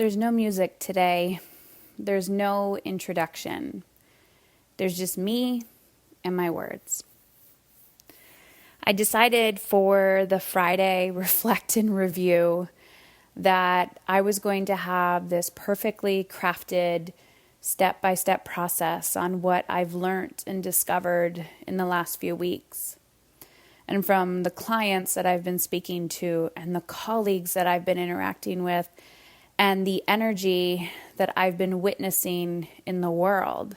There's no music today. There's no introduction. There's just me and my words. I decided for the Friday Reflect and Review that I was going to have this perfectly crafted step-by-step process on what I've learned and discovered in the last few weeks. And from the clients that I've been speaking to and the colleagues that I've been interacting with and the energy that I've been witnessing in the world.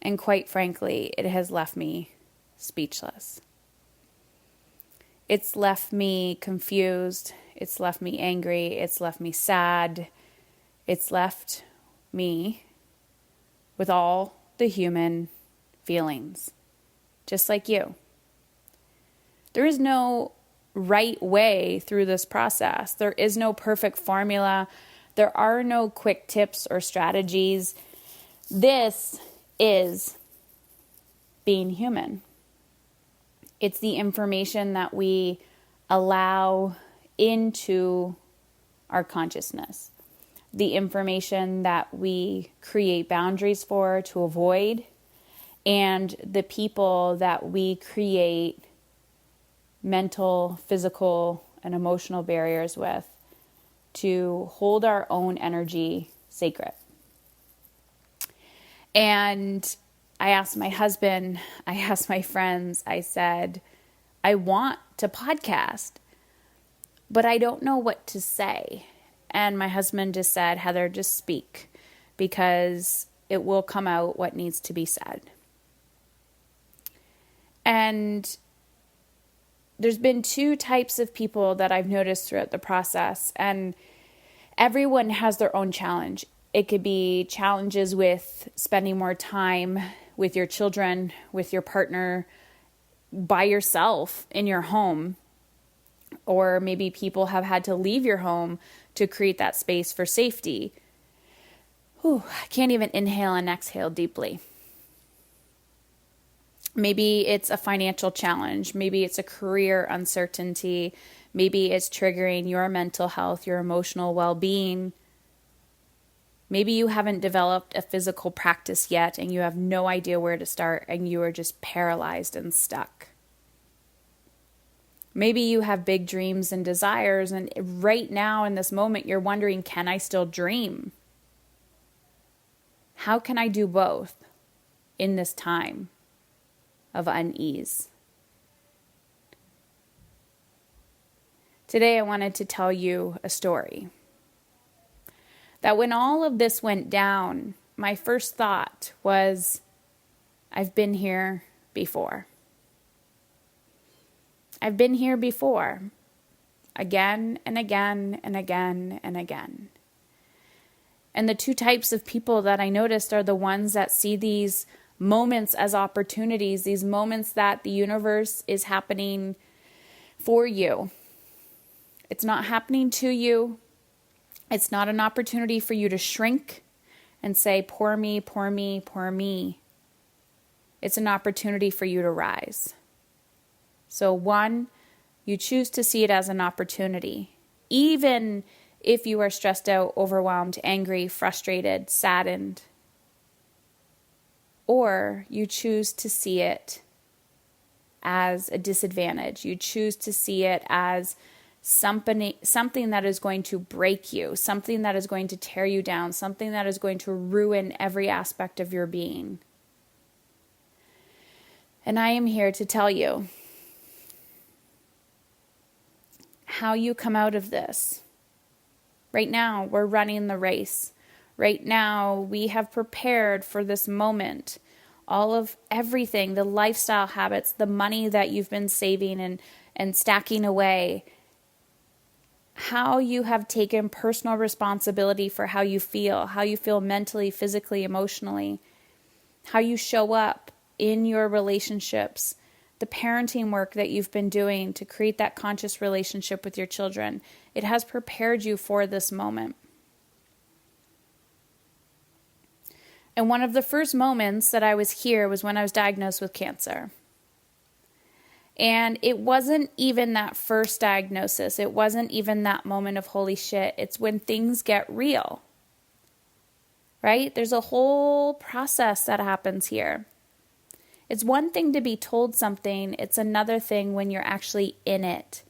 And quite frankly, it has left me speechless. It's left me confused. It's left me angry. It's left me sad. It's left me with all the human feelings, just like you. There is no right way through this process. There is no perfect formula. There are no quick tips or strategies. This is being human. It's the information that we allow into our consciousness. The information that we create boundaries for to avoid, and the people that we create mental, physical, and emotional barriers with to hold our own energy sacred. And I asked my husband, I asked my friends, I said, I want to podcast, but I don't know what to say. And my husband just said, Heather, just speak, because it will come out what needs to be said. And there's been two types of people that I've noticed throughout the process, and everyone has their own challenge. It could be challenges with spending more time with your children, with your partner, by yourself in your home, or maybe people have had to leave your home to create that space for safety. I can't even inhale and exhale deeply. Maybe it's a financial challenge. Maybe it's a career uncertainty. Maybe it's triggering your mental health, your emotional well-being. Maybe you haven't developed a physical practice yet and you have no idea where to start and you are just paralyzed and stuck. Maybe you have big dreams and desires, and right now in this moment you're wondering, can I still dream? How can I do both in this time of unease? Today I wanted to tell you a story. That when all of this went down, my first thought was, I've been here before. I've been here before, again and again and again and again. And the two types of people that I noticed are the ones that see these moments as opportunities, these moments that the universe is happening for you. It's not happening to you. It's not an opportunity for you to shrink and say, poor me, poor me, poor me. It's an opportunity for you to rise. So one, you choose to see it as an opportunity, even if you are stressed out, overwhelmed, angry, frustrated, saddened. Or you choose to see it as a disadvantage. You choose to see it as something that is going to break you, something that is going to tear you down, something that is going to ruin every aspect of your being. And I am here to tell you how you come out of this. Right now, we're running the race. Right now, we have prepared for this moment. All of everything, the lifestyle habits, the money that you've been saving and stacking away. How you have taken personal responsibility for how you feel mentally, physically, emotionally. How you show up in your relationships. The parenting work that you've been doing to create that conscious relationship with your children. It has prepared you for this moment. And one of the first moments that I was here was when I was diagnosed with cancer. And it wasn't even that first diagnosis. It wasn't even that moment of holy shit. It's when things get real, right? There's a whole process that happens here. It's one thing to be told something. It's another thing when you're actually in it.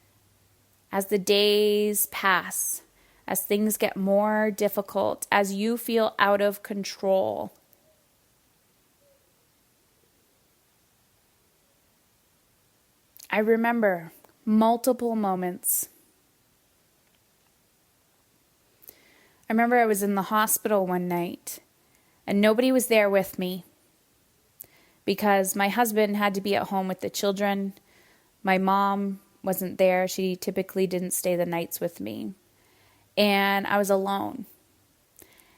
As the days pass, as things get more difficult, as you feel out of control. I remember multiple moments. I remember I was in the hospital one night and nobody was there with me because my husband had to be at home with the children. My mom wasn't there. She typically didn't stay the nights with me. And I was alone.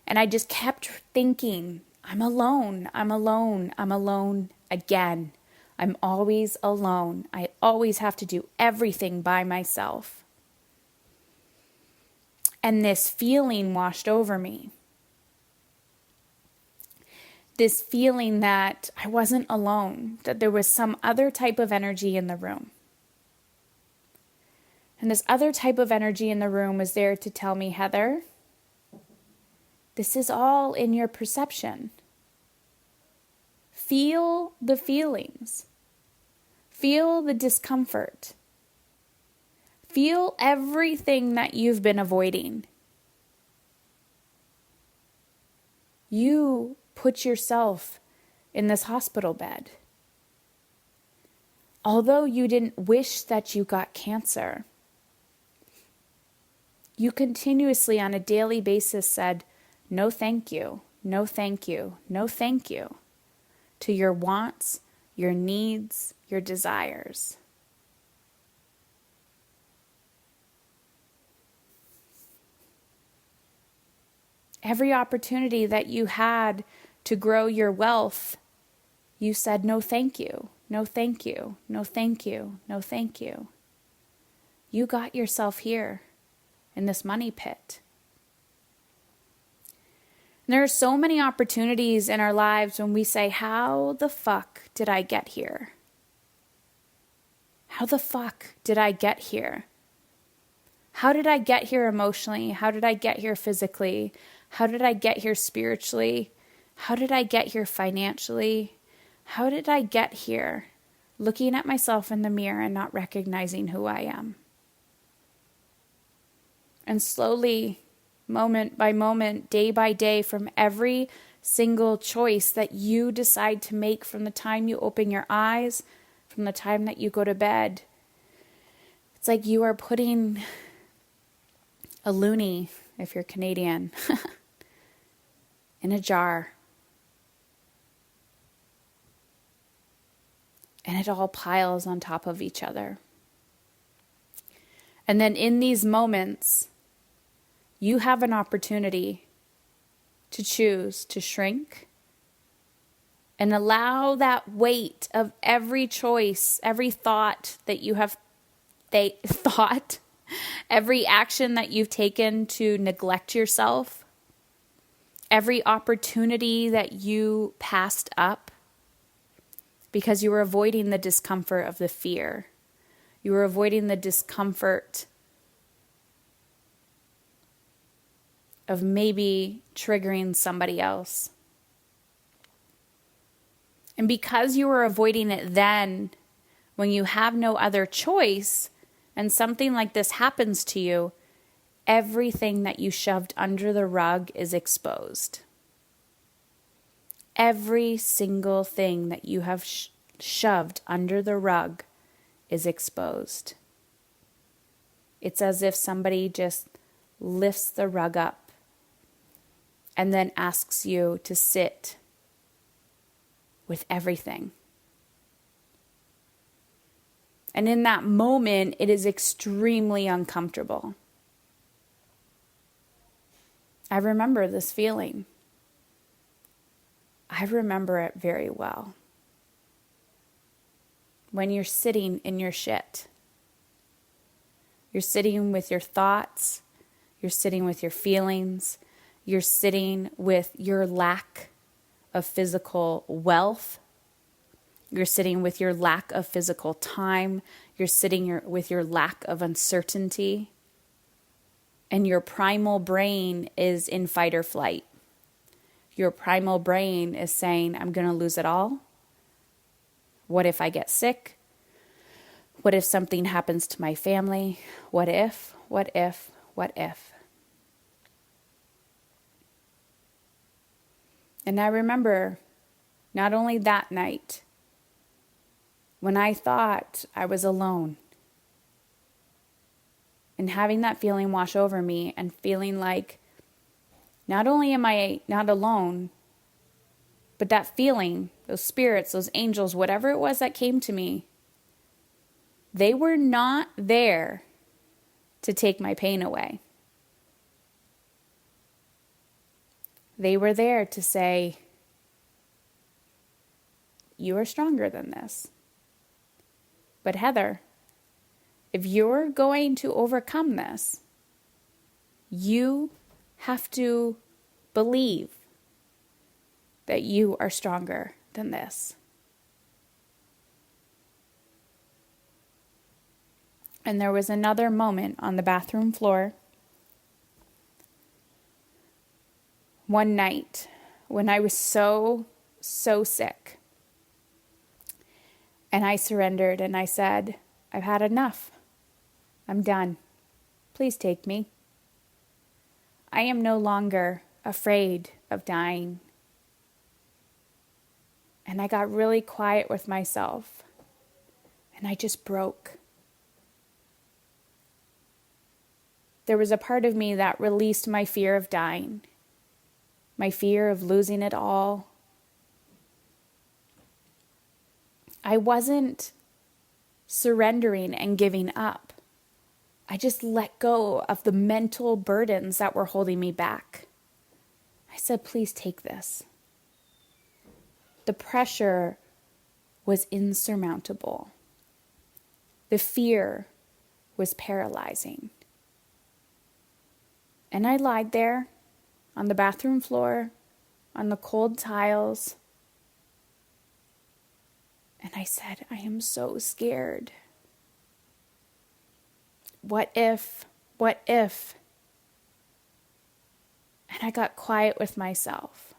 And I just kept thinking, I'm alone, I'm alone, I'm alone again. I'm always alone. I always have to do everything by myself. And this feeling washed over me. This feeling that I wasn't alone, that there was some other type of energy in the room. And this other type of energy in the room was there to tell me, Heather, this is all in your perception. Feel the feelings. Feel the discomfort. Feel everything that you've been avoiding. You put yourself in this hospital bed. Although you didn't wish that you got cancer, you continuously on a daily basis said, no thank you, no thank you, no thank you, to your wants, your needs, your desires. Every opportunity that you had to grow your wealth, you said no thank you, no thank you, no thank you, no thank you. You got yourself here in this money pit. And there are so many opportunities in our lives when we say, how the fuck did I get here? How the fuck did I get here? How did I get here emotionally? How did I get here physically? How did I get here spiritually? How did I get here financially? How did I get here looking at myself in the mirror and not recognizing who I am? And slowly, moment by moment, day by day, from every single choice that you decide to make from the time you open your eyes, from the time that you go to bed, it's like you are putting a loonie, if you're Canadian, in a jar. And it all piles on top of each other. And then in these moments, you have an opportunity to choose to shrink and allow that weight of every choice, every thought that you have thought, every action that you've taken to neglect yourself, every opportunity that you passed up because you were avoiding the discomfort of the fear. You were avoiding the discomfort of maybe triggering somebody else. And because you were avoiding it then, when you have no other choice and something like this happens to you, everything that you shoved under the rug is exposed. Every single thing that you have shoved under the rug is exposed. It's as if somebody just lifts the rug up and then asks you to sit with everything. And in that moment, it is extremely uncomfortable. I remember this feeling. I remember it very well. When you're sitting in your shit, you're sitting with your thoughts, you're sitting with your feelings, you're sitting with your lack of physical wealth, You're sitting with your lack of physical time. You're sitting with your lack of uncertainty. And your primal brain is in fight or flight. Your primal brain is saying, I'm going to lose it all. What if I get sick? What if something happens to my family? What if, what if, what if? And I remember not only that night, when I thought I was alone, and having that feeling wash over me and feeling like not only am I not alone, but that feeling, those spirits, those angels, whatever it was that came to me, they were not there to take my pain away. They were there to say, you are stronger than this. But Heather, if you're going to overcome this, you have to believe that you are stronger than this. And there was another moment on the bathroom floor one night when I was so sick. And I surrendered and I said, I've had enough. I'm done. Please take me. I am no longer afraid of dying. And I got really quiet with myself. And I just broke. There was a part of me that released my fear of dying, my fear of losing it all. I wasn't surrendering and giving up. I just let go of the mental burdens that were holding me back. I said, please take this. The pressure was insurmountable. The fear was paralyzing. And I lied there on the bathroom floor, on the cold tiles. And I said, I am so scared. What if? What if? And I got quiet with myself.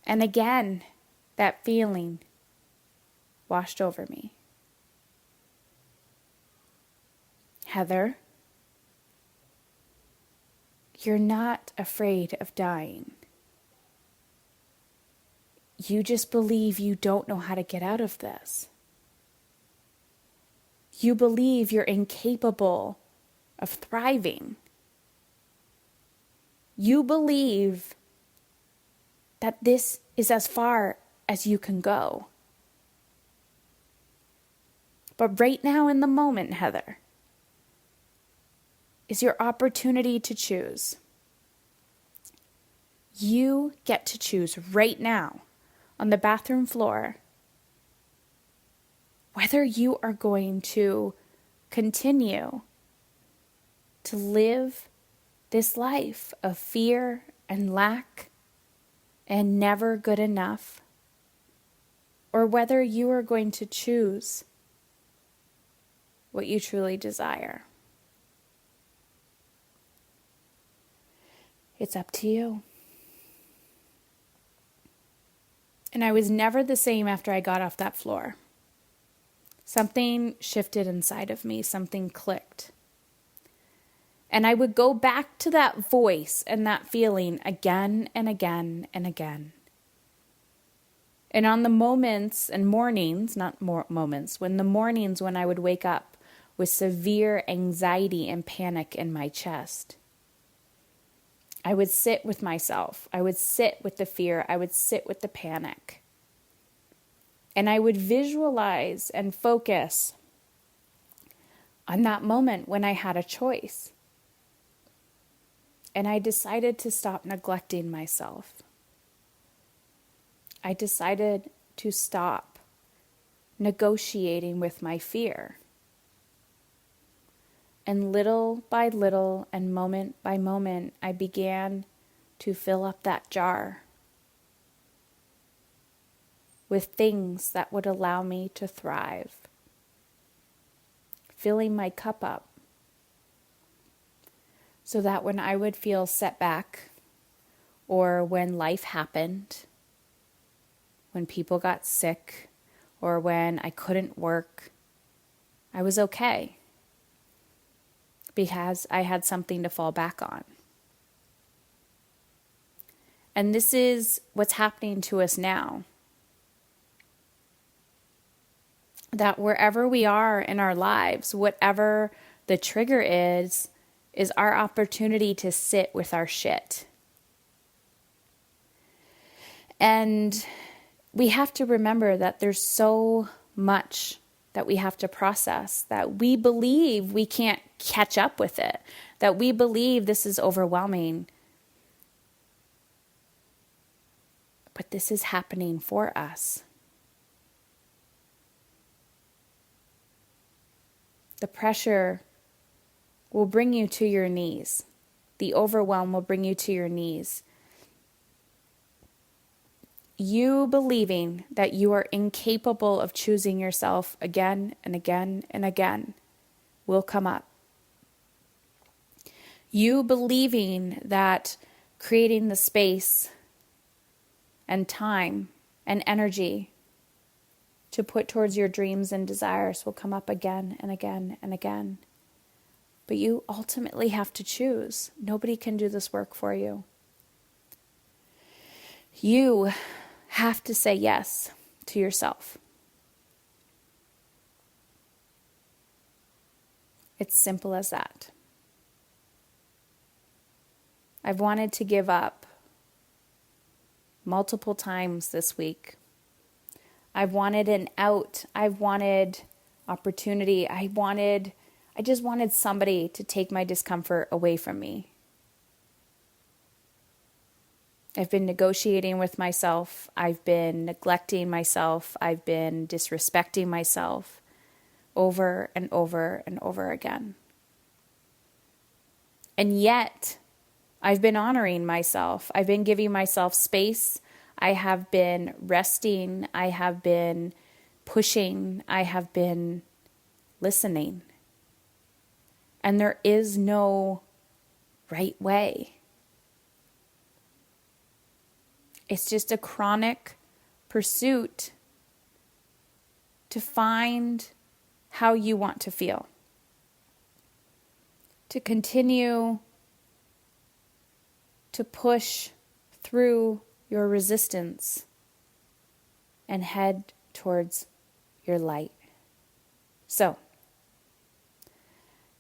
And again, that feeling washed over me. Heather, you're not afraid of dying. You just believe you don't know how to get out of this. You believe you're incapable of thriving. You believe that this is as far as you can go. But right now in the moment, Heather, is your opportunity to choose. You get to choose right now on the bathroom floor whether you are going to continue to live this life of fear and lack and never good enough, or whether you are going to choose what you truly desire. It's up to you. And I was never the same after I got off that floor. Something shifted inside of me. Something clicked. And I would go back to that voice and that feeling again and again and again. And on the moments and mornings, not more moments, when the mornings when I would wake up with severe anxiety and panic in my chest, I would sit with myself. I would sit with the fear. I would sit with the panic. And I would visualize and focus on that moment when I had a choice. And I decided to stop neglecting myself. I decided to stop negotiating with my fear. And little by little and moment by moment, I began to fill up that jar. with things that would allow me to thrive, filling my cup up so that when I would feel set back or when life happened, when people got sick or when I couldn't work, I was okay because I had something to fall back on. And this is what's happening to us now. That wherever we are in our lives, whatever the trigger is our opportunity to sit with our shit. And we have to remember that there's so much that we have to process, that we believe we can't catch up with it, that we believe this is overwhelming. But this is happening for us. The pressure will bring you to your knees. The overwhelm will bring you to your knees. You believing that you are incapable of choosing yourself again and again and again will come up. You believing that creating the space and time and energy to put towards your dreams and desires will come up again and again and again. But you ultimately have to choose. Nobody can do this work for you. You have to say yes to yourself. It's simple as that. I've wanted to give up multiple times this week. I've wanted an out. I've wanted opportunity. I just wanted somebody to take my discomfort away from me. I've been negotiating with myself. I've been neglecting myself. I've been disrespecting myself over and over and over again. And yet, I've been honoring myself. I've been giving myself space. I have been resting. I have been pushing. I have been listening. And there is no right way. It's just a chronic pursuit to find how you want to feel. To continue to push through your resistance and head towards your light. So,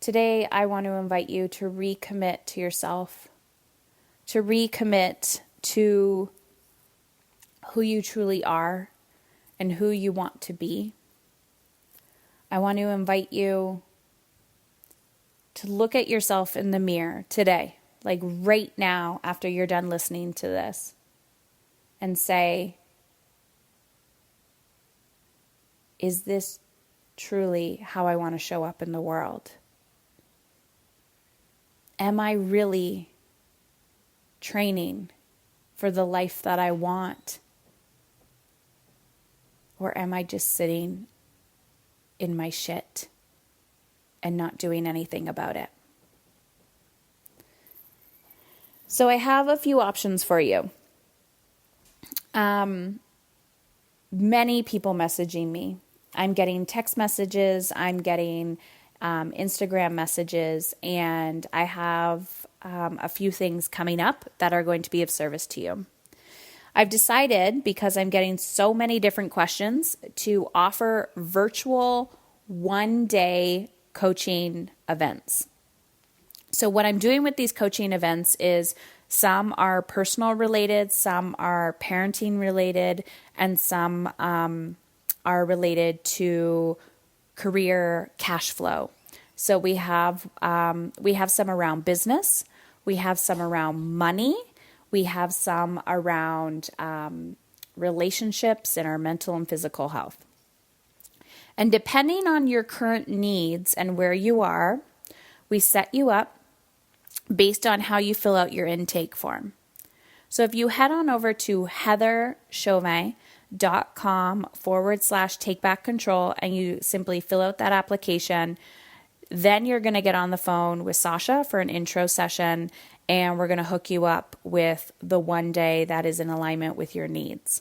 today, I want to invite you to recommit to yourself, to recommit to who you truly are and who you want to be. I want to invite you to look at yourself in the mirror today, like right now after you're done listening to this, and say, is this truly how I want to show up in the world? Am I really training for the life that I want? Or am I just sitting in my shit and not doing anything about it? So I have a few options for you. Many people messaging me. I'm getting text messages. I'm getting Instagram messages, and I have a few things coming up that are going to be of service to you. I've decided, because I'm getting so many different questions, to offer virtual one-day coaching events. So what I'm doing with these coaching events is some are personal related, some are parenting related, and some are related to career cash flow. So we have some around business, we have some around money, we have some around relationships and our mental and physical health. And depending on your current needs and where you are, we set you up based on how you fill out your intake form. So if you head on over to heatherchauvin.com heatherchauvin.com/take back control, and you simply fill out that application. Then you're going to get on the phone with Sasha for an intro session, and we're going to hook you up with the one day that is in alignment with your needs.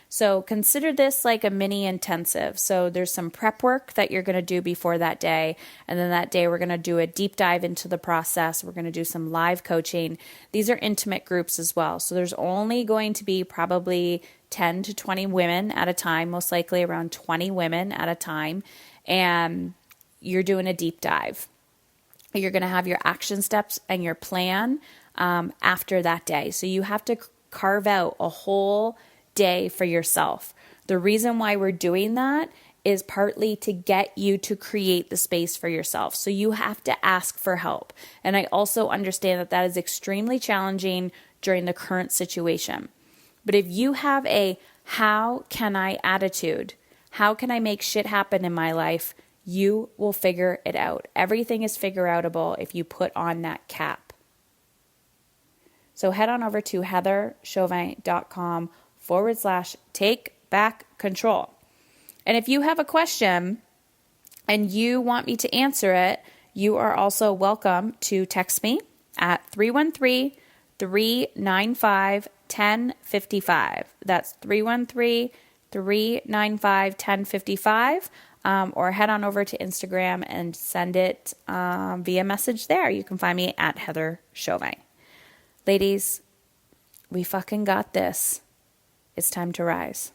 So consider this like a mini intensive. So there's some prep work that you're going to do before that day. And then that day, we're going to do a deep dive into the process. We're going to do some live coaching. These are intimate groups as well. So there's only going to be probably 10 to 20 women at a time, most likely around 20 women at a time. And you're doing a deep dive. You're going to have your action steps and your plan after that day. So you have to carve out a whole day for yourself. The reason why we're doing that is partly to get you to create the space for yourself. So you have to ask for help. And I also understand that that is extremely challenging during the current situation. But if you have a how can I attitude, how can I make shit happen in my life, you will figure it out. Everything is figure outable if you put on that cap. So head on over to heatherchauvin.com/take back control. And if you have a question and you want me to answer it, you are also welcome to text me at 313-395-1055. That's 313-395-1055. Or head on over to Instagram and send it via message there. You can find me at Heather Chauvin. Ladies, we fucking got this. It's time to rise.